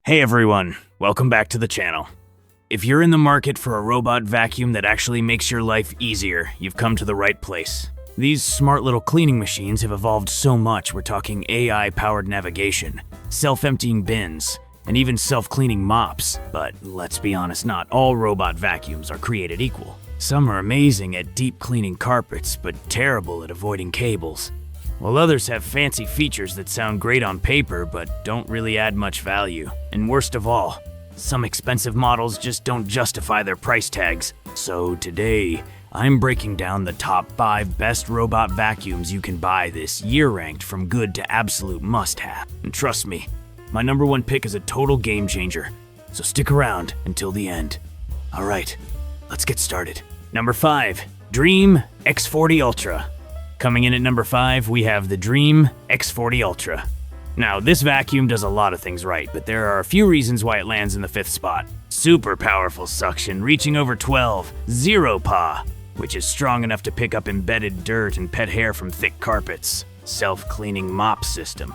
Hey everyone, welcome back to the channel. If you're in the market for a robot vacuum that actually makes your life easier, you've come to the right place. These smart little cleaning machines have evolved so much. We're talking AI-powered navigation, self-emptying bins, and even self-cleaning mops. But let's be honest, not all robot vacuums are created equal. Some are amazing at deep cleaning carpets, but terrible at avoiding cables. While others have fancy features that sound great on paper, but don't really add much value. And worst of all, some expensive models just don't justify their price tags. So today, I'm breaking down the top 5 best robot vacuums you can buy this year, ranked from good to absolute must-have. And trust me, my number 1 pick is a total game changer. So stick around until the end. Alright, let's get started. Number 5, Dreame X40 Ultra. Coming in at number 5, we have the Dreame X40 Ultra. Now, this vacuum does a lot of things right, but there are a few reasons why it lands in the 5th spot. Super powerful suction, reaching over 12, zero paw, which is strong enough to pick up embedded dirt and pet hair from thick carpets. Self-cleaning mop system,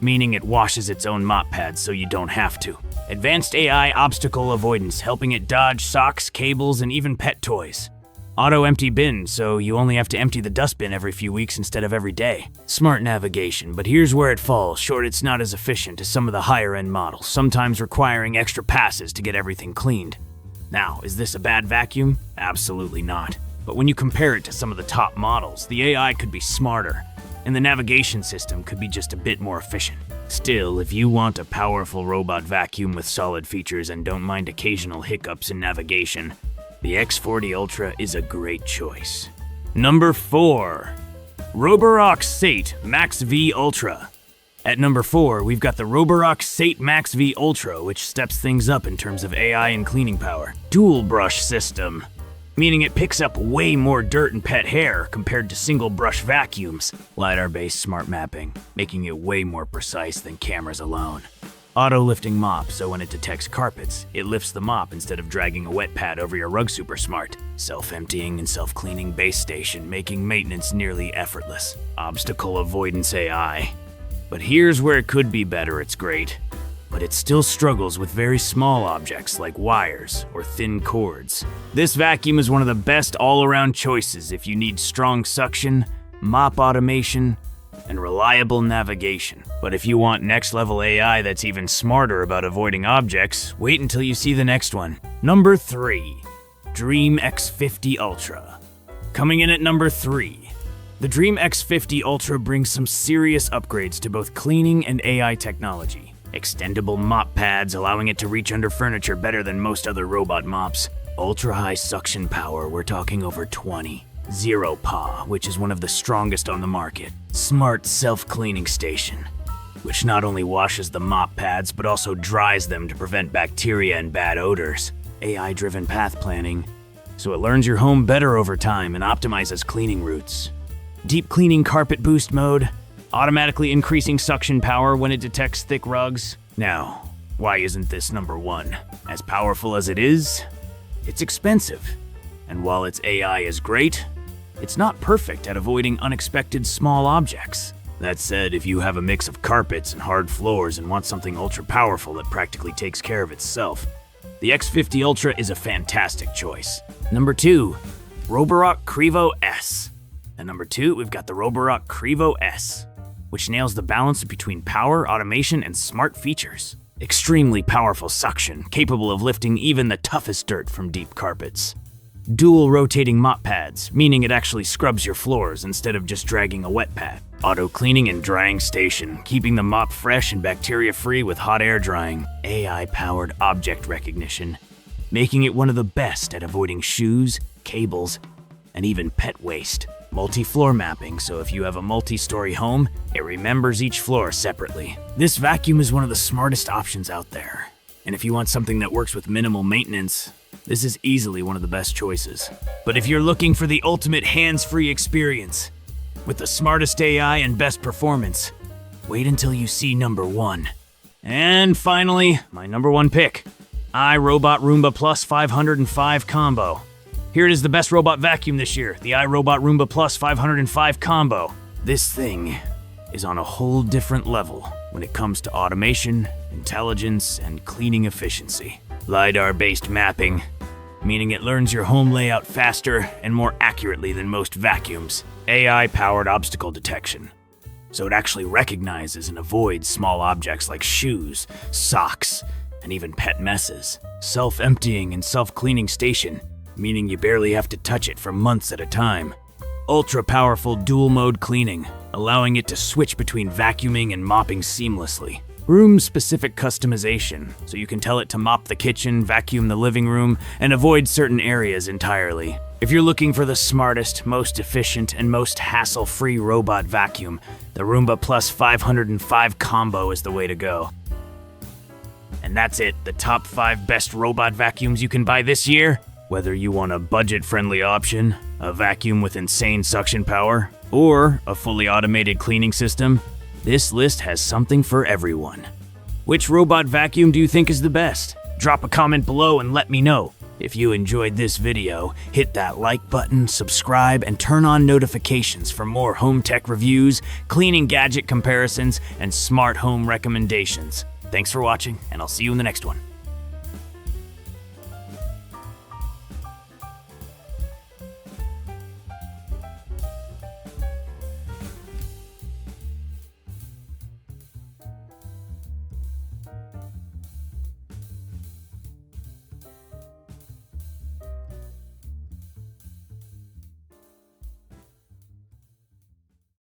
meaning it washes its own mop pads so you don't have to. Advanced AI obstacle avoidance, helping it dodge socks, cables, and even pet toys. Auto-empty bin, so you only have to empty the dustbin every few weeks instead of every day. Smart navigation, but here's where it falls short. It's not as efficient as some of the higher-end models, sometimes requiring extra passes to get everything cleaned. Now, is this a bad vacuum? Absolutely not. But when you compare it to some of the top models, the AI could be smarter, and the navigation system could be just a bit more efficient. Still, if you want a powerful robot vacuum with solid features and don't mind occasional hiccups in navigation, the X40 Ultra is a great choice. Number 4, Roborock S8 MaxV Ultra. At number 4, we've got the Roborock S8 MaxV Ultra, which steps things up in terms of AI and cleaning power. Dual brush system, meaning it picks up way more dirt and pet hair compared to single brush vacuums. Lidar-based smart mapping, making it way more precise than cameras alone. Auto-lifting mop, so when it detects carpets, it lifts the mop instead of dragging a wet pad over your rug. Super smart. Self-emptying and self-cleaning base station, making maintenance nearly effortless. Obstacle avoidance AI. But here's where it could be better. It's great, but it still struggles with very small objects like wires or thin cords. This vacuum is one of the best all-around choices if you need strong suction, mop automation, and reliable navigation. But if you want next-level AI that's even smarter about avoiding objects, wait until you see the next one. Number 3, Dreame X50 Ultra. Coming in at number 3, the Dreame X50 Ultra brings some serious upgrades to both cleaning and AI technology. Extendable mop pads, allowing it to reach under furniture better than most other robot mops. Ultra-high suction power, we're talking over 20. Zero paw, which is one of the strongest on the market. Smart self-cleaning station, which not only washes the mop pads but also dries them to prevent bacteria and bad odors. AI-driven path planning, so it learns your home better over time and optimizes cleaning routes. Deep cleaning carpet boost mode, automatically increasing suction power when it detects thick rugs. Now, why isn't this number 1? As powerful as it is, it's expensive. And while its AI is great, it's not perfect at avoiding unexpected small objects. That said, if you have a mix of carpets and hard floors and want something ultra-powerful that practically takes care of itself, the X50 Ultra is a fantastic choice. Number 2, Roborock Qrevo S. At number 2, we've got the Roborock Qrevo S, which nails the balance between power, automation, and smart features. Extremely powerful suction, capable of lifting even the toughest dirt from deep carpets. Dual rotating mop pads, meaning it actually scrubs your floors instead of just dragging a wet pad. Auto cleaning and drying station, keeping the mop fresh and bacteria-free with hot air drying. AI-powered object recognition, making it one of the best at avoiding shoes, cables, and even pet waste. Multi-floor mapping, so if you have a multi-story home, it remembers each floor separately. This vacuum is one of the smartest options out there. And if you want something that works with minimal maintenance, this is easily one of the best choices. But if you're looking for the ultimate hands-free experience, with the smartest AI and best performance, wait until you see number 1. And finally, my number 1 pick, iRobot Roomba Plus 505 Combo. Here it is, the best robot vacuum this year, the iRobot Roomba Plus 505 Combo. This thing is on a whole different level. when it comes to automation, intelligence, and cleaning efficiency. Lidar-based mapping, meaning it learns your home layout faster and more accurately than most vacuums. AI-powered obstacle detection, so it actually recognizes and avoids small objects like shoes, socks, and even pet messes. Self-emptying and self-cleaning station, meaning you barely have to touch it for months at a time. Ultra-powerful dual-mode cleaning, allowing it to switch between vacuuming and mopping seamlessly. Room-specific customization, so you can tell it to mop the kitchen, vacuum the living room, and avoid certain areas entirely. If you're looking for the smartest, most efficient, and most hassle-free robot vacuum, the Roomba Plus 505 combo is the way to go. And that's it, the top 5 best robot vacuums you can buy this year. Whether you want a budget-friendly option, a vacuum with insane suction power, or a fully automated cleaning system, this list has something for everyone. Which robot vacuum do you think is the best? Drop a comment below and let me know. If you enjoyed this video, hit that like button, subscribe, and turn on notifications for more home tech reviews, cleaning gadget comparisons, and smart home recommendations. Thanks for watching, and I'll see you in the next one.